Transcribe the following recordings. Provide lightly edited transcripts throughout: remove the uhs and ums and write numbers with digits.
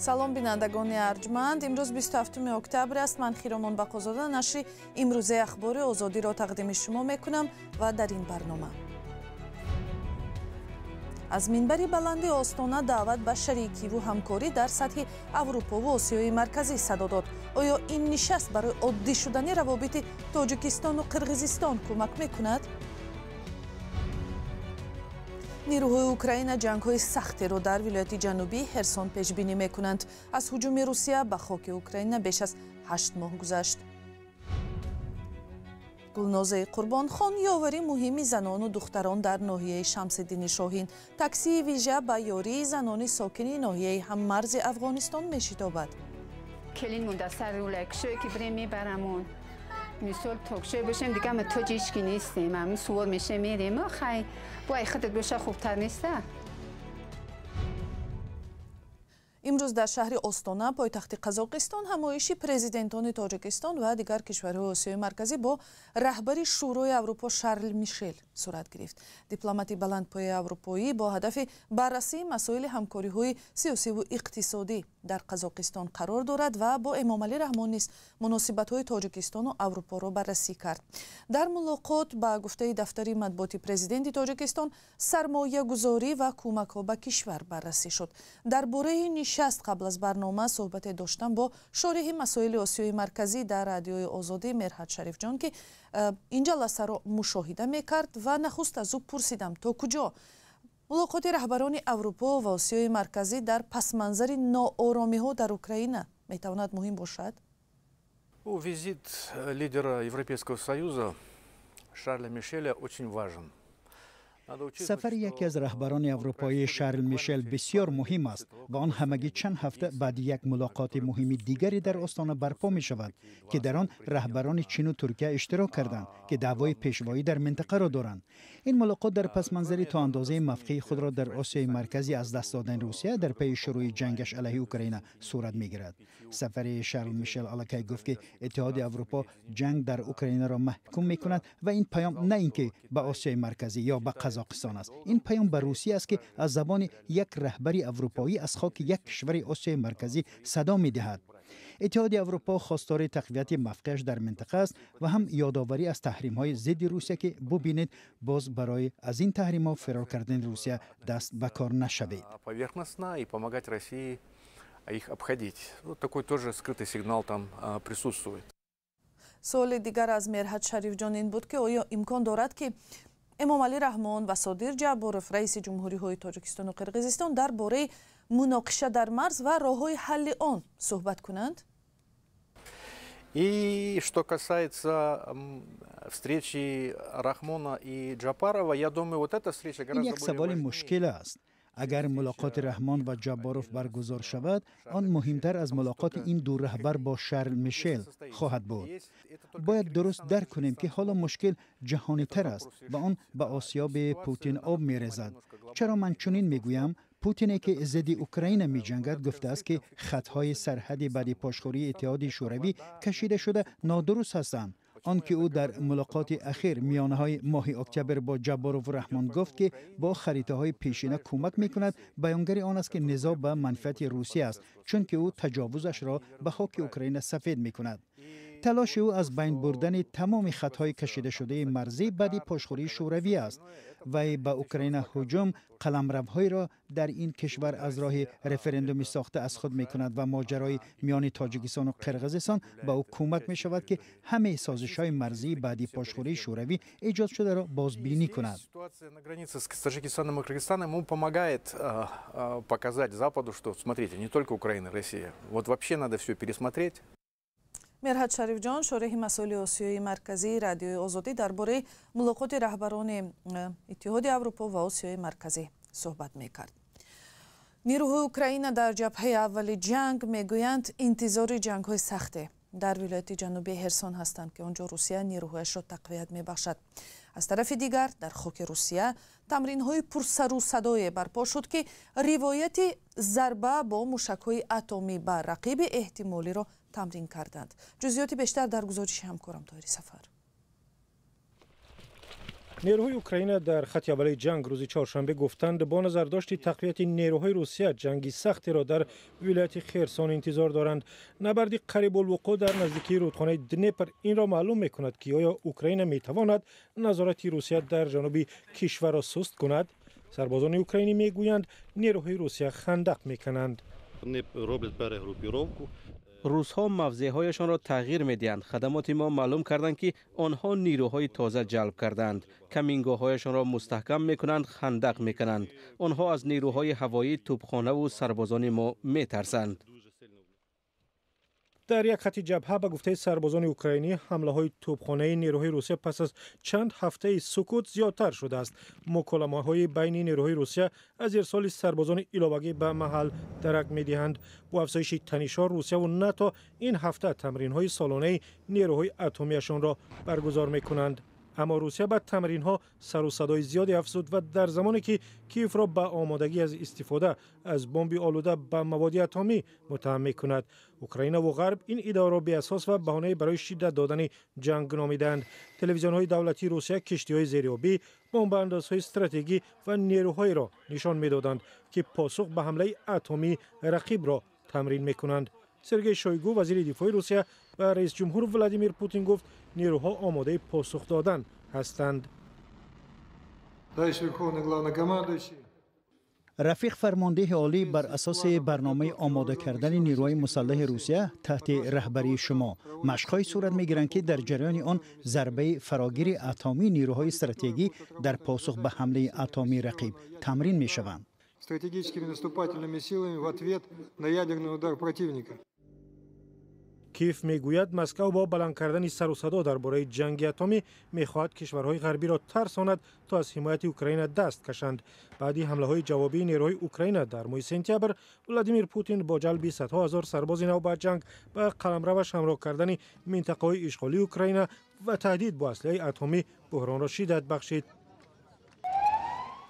салом бинандагони арҷманд, имрӯз 27 октябр аст. ман Хиромон Бақозода нашри имрӯзаи ахбори озодиро тақдими шумо мекунам ва дар ин барнома аз минбари баланди Остона даъват ба шарикиву ҳамкорӣ дар сатҳи Аврупову Осиёи марказӣ садо дод. оё ин нишаст барои оддӣ шудани равобити Тоҷикистону Қирғизистон кӯмак мекунад? نیروهای اوکراین جنگ‌های سختی را در ولایت جنوبی هرسون پیش‌بینی می‌کنند. از هجوم روسیه به خاک اوکراین بیش از 8 ماه گذشت. گلنازه قربانخان یاوری مهمی زنان و دختران در ناحیه شمس‌الدین شاهین تاکسی ویژه به یاری زنان ساکن ناحیه هم‌مرز افغانستان می‌شتابد. کلین مونده سر رولکشوی که بریم میبرمون مثال توکشوی باشیم دیگه ما تو هیچکی نیستیم همون سوار میشه میریم خیلی با خودت باشه خوبتر نیسته. امروز در شهر استانا پایتخت قزاقستان همایشی پرزیدنتان تاجیکستان و دیگر کشورهای آسیای مرکزی با رهبری شورای اروپا شارل میشل صورت گرفت. دیپلماتی بلندپایه اروپایی با هدف بررسی مسائل همکاری‌های سیاسی و اقتصادی در قزاقستان قرار دارد و با امامعلی رحمان نیز مناسبت‌های تاجیکستان و اروپا را بررسی کرد. در ملاقات با گفته دفتر مطبوعاتی پرزیدنت تاجیکستان سرمایه‌گذاری و کمک‌ها به کشور بررسی شد. درباره نشست قبل از برنامه صحبت داشتم با شارح مسائل آسیای مرکزی در رادیوی آزادی مرحت شریف جان که این جلسه را مشاهده می‌کرد و نخست از او پرسیدم تا کجا ملاقات رهبران اروپا و آسیای مرکزی در پسمنظر ناآرامی‌ها در اوکراین میتواند مهم باشد؟ Визит лидера Европейского Союза Шарля Мишеля очень важен. سفر یکی از رهبران اروپایی شارل میشل بسیار مهم است و آن همگی چند هفته بعد یک ملاقات مهم دیگری در استان برپا می شود که در آن رهبران چین و ترکیه اشتراک کردند که دعوای پیشوایی در منطقه را دارند. این ملاقات در پس منظری تا اندازه موقع خود را در آسیای مرکزی از دست دادن روسیه در پی شروع جنگش علیه اوکراین صورت می گیرد. سفر شارل میشل الکی گفت که اتحاد اروپا جنگ در اوکراین را محکوم می کند و این پیام نه اینکه به آسیای مرکزی یا به قزاقستان است. این پیام به روسیه است که از زبان یک رهبری اروپایی از خاک یک کشور آسیای مرکزی صدا می دهد. اتحاد اروپا خواستار تقویت موقعش در منطقه است و هم یادآوری از تحریم های ضد روسیه که ببینید باز برای از این تحریم ها فرار کردن روسیه دست به کار نشود. Поверхностно и помогать России их обходить. Вот такой тоже скрытый сигнал там присутствует. سوال دیگر از مرحت شریف جان این بود که آیا امکان دارد که امامعلی رحمان و صادر جعبارов رئیس جمهوری‌های تاجیکستان و قرقیزستان درباره مناقشه در مرز و راه‌های حل آن صحبت کنند؟ И что касается встречи Рахмона и Джапарова, я думаю, вот эта встреча гораздо این یک سوال مشکل است. اگر ملاقات رحمان و جعبارov برگزار شود، آن مهمتر از ملاقات این دو رهبر با شارل میشل خواهد بود. باید درست درک کنیم که حالا مشکل جهانی تر است و آن به آسیاب پوتین آب می‌ریزد. چرا من چنین میگویم؟ پوتینی که ضد اوکراین می‌جنگد گفته است که خطهای سرحدی بعد پاشخوری اتحاد شوروی کشیده شده نادرست هستند. آنکه او در ملاقات اخیر میانه‌های ماه اکتبر با جعبارov و رحمان گفت که با خریطه‌های پیشینه کمک می‌کند، بیانگر آن است که نزاع به منفعت روسیه است، چون که او تجاوزش را به خاک اوکراین سفید می‌کند. تلاش او از بین بردن تمام خطهای کشیده شده مرزی بعد پاشخوری شوروی است و به اوکراین هجوم قلمروهای را در این کشور از راه رفراندومی ساخته از خود می‌کند و ماجرای میان تاجیکستان و قرقیزستان به او کمک می‌شود که همه سازش‌های مرزی بعد پاشخوری شوروی ایجاد شده را بازبینی کند. Ситуация на границе с Таджикистаном и Кыргызстаном ему помогает показать Западу, что смотрите, не только Украина, Россия. Вот вообще надо все пересмотреть. مرحت شریف جان شارح مسائل آسیای مرکزی رادیوی آزادی درباره ملاقات رهبران اتحاد اروپا و آسیای مرکزی صحبت می‌کرد. نیروهای اوکراین در جبهه اول جنگ میگویند انتظار جنگ‌های سخته در ولایت جنوبی هرسون هستند که آنجا روسیه نیروهایش را تقویت می‌بخشد. از طرف دیگر در خاک روسیه تمرین‌های پرسر و صدای برپا شد که روایت ضربه با موشک‌های اتمی بر رقیب احتمالی را تمرین کردند. جزئیات بیشتر در گزارش همکارم طاهری سفر. نیروهای اوکراین در خط اول جنگ روز چهارشنبه گفتند با نظرداشت تقویت نیروهای روسیه جنگی سختی را در ولایت خرسون انتظار دارند. نبردی قریب الوقوع در نزدیکی رودخانه دنیپر این را معلوم می‌کند که آیا اوکراین می‌تواند نظارت روسیه در جنوب کشور را سست کند. سربازان اوکراینی میگویند نیروهای روسیه خندق می‌کنند. روس‌ها موضع‌هایشان را تغییر می‌دهند. خدمات ما معلوم کردند که آنها نیروهای تازه جلب کردند. کمینگاه‌هایشان را مستحکم می‌کنند، خندق می‌کنند. آنها از نیروهای هوایی، توپخانه و سربازان ما می‌ترسند. در یک خط جبهه به گفته سربازان اوکراینی حمله‌های توپخانه نیروهای روسیه پس از چند هفته سکوت زیادتر شده است. مکالمه‌های بین نیروهای روسیه از ارسال سربازان علاوه‌ای به محل درک می‌دهند. با افزایش تنش‌ها روسیه و ناتو این هفته تمرین‌های سالانه نیروهای اتمیشان را برگزار می‌کنند. اما روسیه به تمرین‌ها سر و صدای زیادی افزود و در زمانی که کیف را به آمادگی از استفاده از بمب آلوده به مواد اتمی متهم می‌کند. اوکراین و غرب این ادعا را بی اساس و بهانه برای شدت دادن جنگ نامیدند. تلویزیون‌های دولتی روسیه کشتی‌های زیرآبی، بمب‌اندازهای استراتژیکی و نیروهایی را نشان می‌دادند که پاسخ به حمله اتمی رقیب را تمرین می‌کنند. سرگئی شویگو وزیر دفاع روسیه و رئیس جمهور ولادیمیر پوتین گفت نیروها آماده پاسخ دادن هستند. رفیق فرمانده عالی بر اساس برنامه آماده کردن نیروهای مسلح روسیه تحت رهبری شما مشق‌های صورت می‌گیرند که در جریان آن ضربه فراگیر اتمی نیروهای استراتژیکی در پاسخ به حمله اتمی رقیب تمرین می‌شوند. کیف میگوید مسکو با بلند کردن سر و صدا درباره جنگ اتمی میخواهد کشورهای غربی را ترساند تا از حمایت اوکراین دست کشند. بعدی حمله‌های جوابی نیروهای اوکراین در ماه سپتامبر ولادیمیر پوتین با جلب صدها هزار سرباز نو به جنگ به قلمروش همراه کردن منطقه‌های اشغالی اوکراین و تهدید با اسلحه اتمی بحران را شدت بخشید.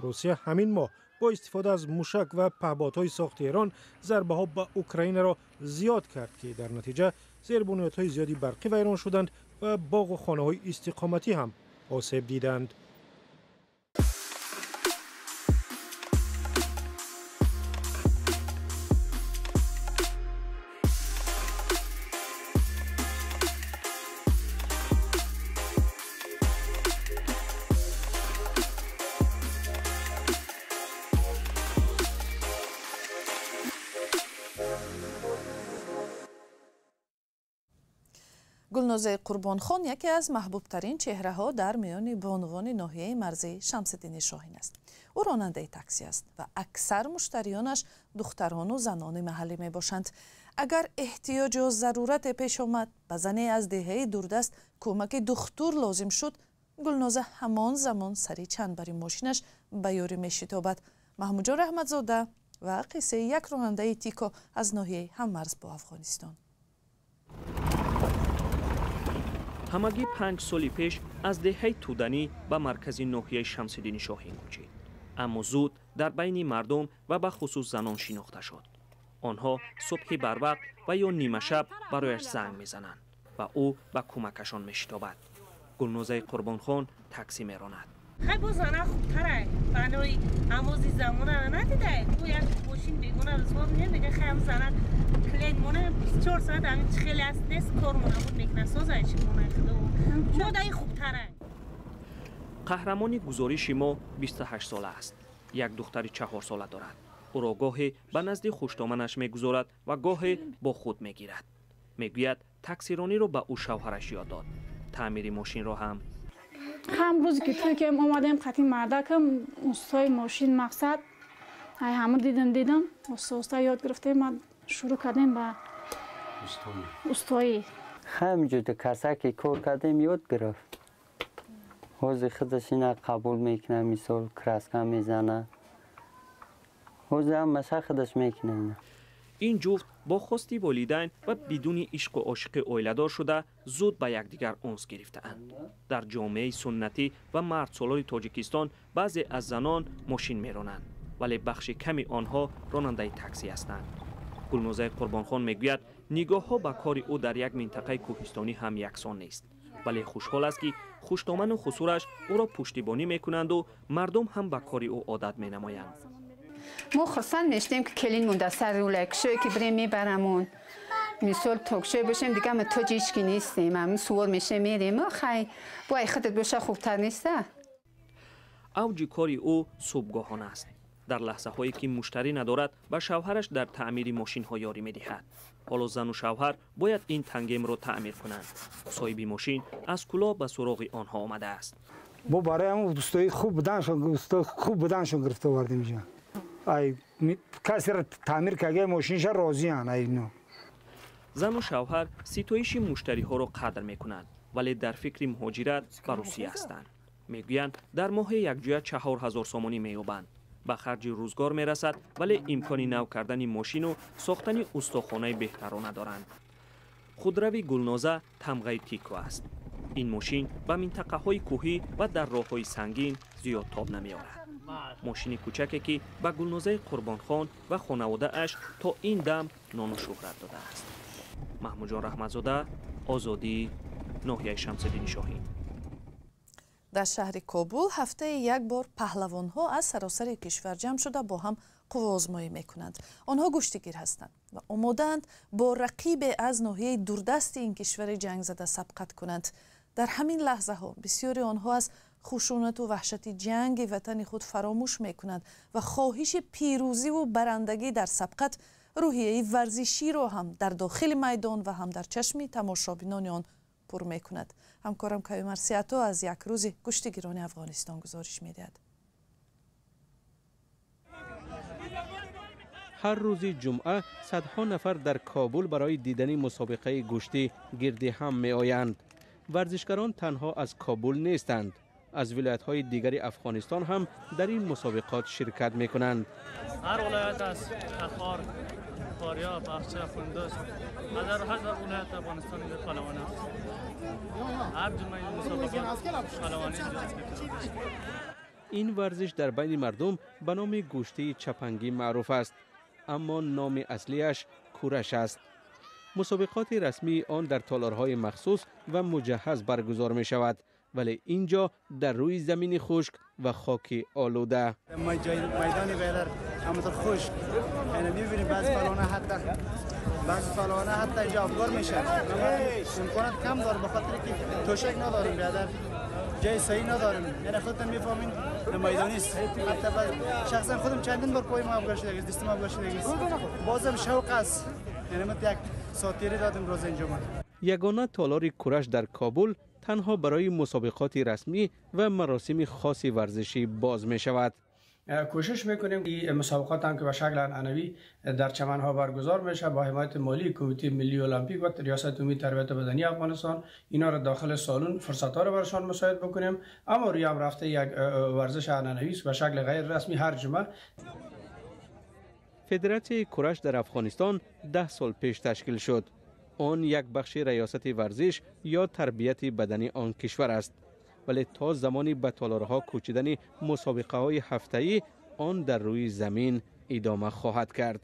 روسیه همین ماه با استفاده از موشک و پهپادهای ساخت ایران ضربه‌ها به اوکراین را زیاد کرد که در نتیجه زیربنیادهای زیادی برقی ویران شدند و باغ و خانه‌های استقامتی هم آسیب دیدند. گلنوزه قربانخان یکی از محبوبترین چهره‌ها در میان بانوان ناحیه مرزی شمس‌الدین شاهین است. او راننده تاکسی است و اکثر مشتریانش دختران و زنان محلی می باشند. اگر احتیاج و ضرورت پیش آمد به زنی از دهه دوردست کمک دختر لازم شد، گلنوزه همان زمان سری چند بری ماشینش به یاری می شتابد. محمود رحمتزاده و قصه یک راننده تیکو از ناحیه هممرز با افغانستان. همگی 5 سال پیش از دهه تودنی به مرکز ناحیه شمس‌الدین شاهین کوچید. اما زود در بین مردم و به خصوص زنان شناخته شد. آنها صبح بروقت و یا نیمه شب برایش زنگ میزنند و او به کمکشان میشتابد. گلنوزه قربانخان تاکسی میراند. خیلی با زنها خوبتره. بنای اموزی زمانه ندیده. تو یک ماشین بیگونه رسوان نمیگه خیلی زنها کلید مونه 24 ساعت همین خیلی است دست کار مونه بود میکنه سازه چی مونه خدا مودای خوبتره. قهرمانی گزارش ما 28 ساله است. یک دختر 4 ساله دارد. او را گاهی به نزد خوشتامنش میگذارد و گاهی با خود میگیرد. میگوید تاکسیرانی را به او شوهرش یاد داد. تعمیر ماشین را هم روزی که توی که اومدیم خطی مردکم استای ماشین مقصد های همه دیدم استای یاد گرفتیم ما شروع کردیم به استایی همینجور کسا که کار کردیم یاد گرفت حوض خودش اینا قبول میکنه مثال کرسکه میزنه حوض هم مشه خودش میکنه. این جفت با خواستی والدین و بدون عشق و عاشق اویله‌دار شده زود به یکدیگر انس گرفته‌اند. در جامعه سنتی و مردسالار تاجیکستان بعضی از زنان ماشین میرانند ولی بخش کمی آنها راننده تاکسی هستند. گلنوزه قربانخان میگوید نگاه‌ها به کار او در یک منطقه کوهستانی هم یکسان نیست. ولی خوشحال است که خوشتامن و خسورش او را پشتیبانی میکنند و مردم هم به کار او عادت مینمایند. ما خواستن میشتیم که کلین مونده سر رولکشوی که بریم میبرمون مثال توکشوی باشیم دیگه ما تو جیشکی نیستیم همون سوار میشه میریم خیلی باید خودت باشه خوبتر نیسته. اوج کاری او صبحگاهانه است. در لحظه هایی که مشتری ندارد به شوهرش در تعمیر ماشین ها یاری میدهد. حالا زن و شوهر باید این تنگیم را تعمیر کنند. صاحب ماشین از کلاه به سراغ آنها آمده است. ما برای همون دوستای خوب بودنشون گرفته آوردیم اینجا. کسی را تعمیر کرده ماشینش راضی ان. زن و شوهر ستایش مشتری ها را قدر میکنند ولی در فکر مهاجرت به روسیه هستند. میگویند در ماه یکجویه 4000 سومانی مییابند. به خرج روزگار میرسد ولی امکانی نو کردن ماشین و ساختن استخوانه بهترانه دارند. خودروی گلنازه تمغه تیکو است. این ماشین به منطقه های کوهی و در راه های سنگین زیاد تاب نمیارد. ماشین کوچکی که به گلنازه قربان خان و خانواده اش تا این دم نام و شهرت داده است. محمود جان رحمتزاده، آزادی، ناحیه شمس‌الدین شاهین. در شهر کابل هفته یک بار پهلوان‌ها از سراسر کشور جمع شده با هم قوه‌آزمایی می‌کنند. آنها گشتگیر هستند و آماده‌اند با رقیب از ناحیه دوردست این کشور جنگ زده سبقت کنند. در همین لحظه ها بسیاری آنها از خشونت و وحشت جنگ وطن خود فراموش می‌کنند و خواهش پیروزی و برندگی در سبقت روحیه ورزشی را هم در داخل میدان و هم در چشم تماشابینان آن پر می‌کند. همکارم کیومر سیاتو از یک روز کشتیگیران افغانستان گزارش می‌دهد. هر روز جمعه صدها نفر در کابل برای دیدن مسابقه گشتی گرد هم می‌آیند. ورزشکاران تنها از کابل نیستند. از ولایت‌های دیگر افغانستان هم در این مسابقات شرکت می‌کنند. هر ولایت از تخار، فاریاب، بخچه، کندوز، از هر ولایت افغانستان در پهلوان است. هر جمعه مسابقات پهلوانی است. این ورزش در بین مردم به نام گشتی چپنگی معروف است، اما نام اصلیش کورش است. مسابقات رسمی آن در تالارهای مخصوص و مجهز برگزار می شود، ولی اینجا در روی زمین خشک و خاک آلوده. میدان بیلر همونطور خشک. یعنی می‌بینیم بعضی پهلوان‌ها حتی اینجا افگار میشن. امکانات کم داره به خاطر که توشک نداریم بیادر. جای صحیح نداریم. یعنی خودتون میفهمین میدانی است. حتی شخصا خودم چندین بار پای ما افگار شده است، دستم افگار شده است. بازم شوق است. یعنی من یک ساتیری دادم روز اینجا. یگانه تالار کورش در کابل تنها برای مسابقات رسمی و مراسم خاص ورزشی باز می شود. کوشش میکنیم که مسابقات هم که به شکل عنعنوی در چمنها برگزار میشه با حمایت مالی کمیته ملی المپیک و ریاست امید تربیت بدنی افغانستان اینا را داخل سالن فرصت‌ها را برشان مساعد بکنیم. اما روی هم رفته یک ورزش عنعنوی به شکل غیر رسمی هر جمعه. فدراسیون کورش در افغانستان 10 سال پیش تشکیل شد. آن یک بخش ریاست ورزش یا تربیت بدنی آن کشور است، ولی تا زمانی به تالارها کوچیدن مسابقه های هفته‌ای آن در روی زمین ادامه خواهد کرد.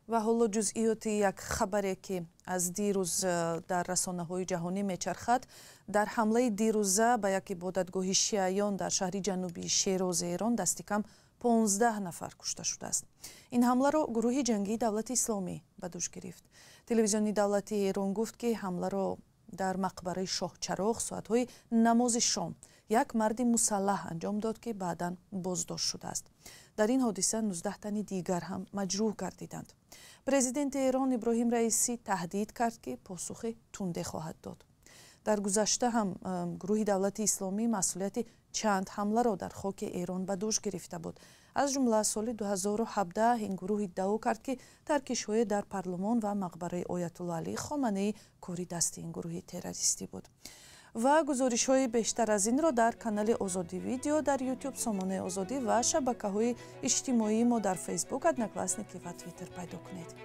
و حالا جزئیات یک خبری که از دیروز در رسانه‌های جهانی میچرخد، در حمله دیروزه به یک عبادتگاه شیعیان در شهر جنوبی شیراز ایران دست کم 15 نفر کشته شده است. این حمله را گروه جنگی دولت اسلامی به دوش گرفت. تلویزیون دولتی ایران گفت که حمله را در مقبره شاه چراغ ساعت‌های نماز شام یک مرد مسلح انجام داد که بعداً بازداشت شده است. در این حادثه 19 تن دیگر هم مجروح گردیدند. پرزیدنت ایران ابراهیم رئیسی تهدید کرد که پاسخ تنده خواهد داد. در گذشته هم گروه دولت اسلامی مسئولیت چند حمله را در خاک ایران به دوش گرفته بود. از جمله سال 2017 این گروه ادعا کرد که ترکش‌های در پارلمان و مقبره آیت الله علی خامنه‌ای کاری دست این گروه تروریستی بود. و گزارش‌های بیشتر از این را در کانال آزادی ویدیو در یوتیوب سامانه آزادی و شبکه‌های اجتماعی ما در فیسبوک، ادناکلاسنیکی و توییتر پیدا کنید.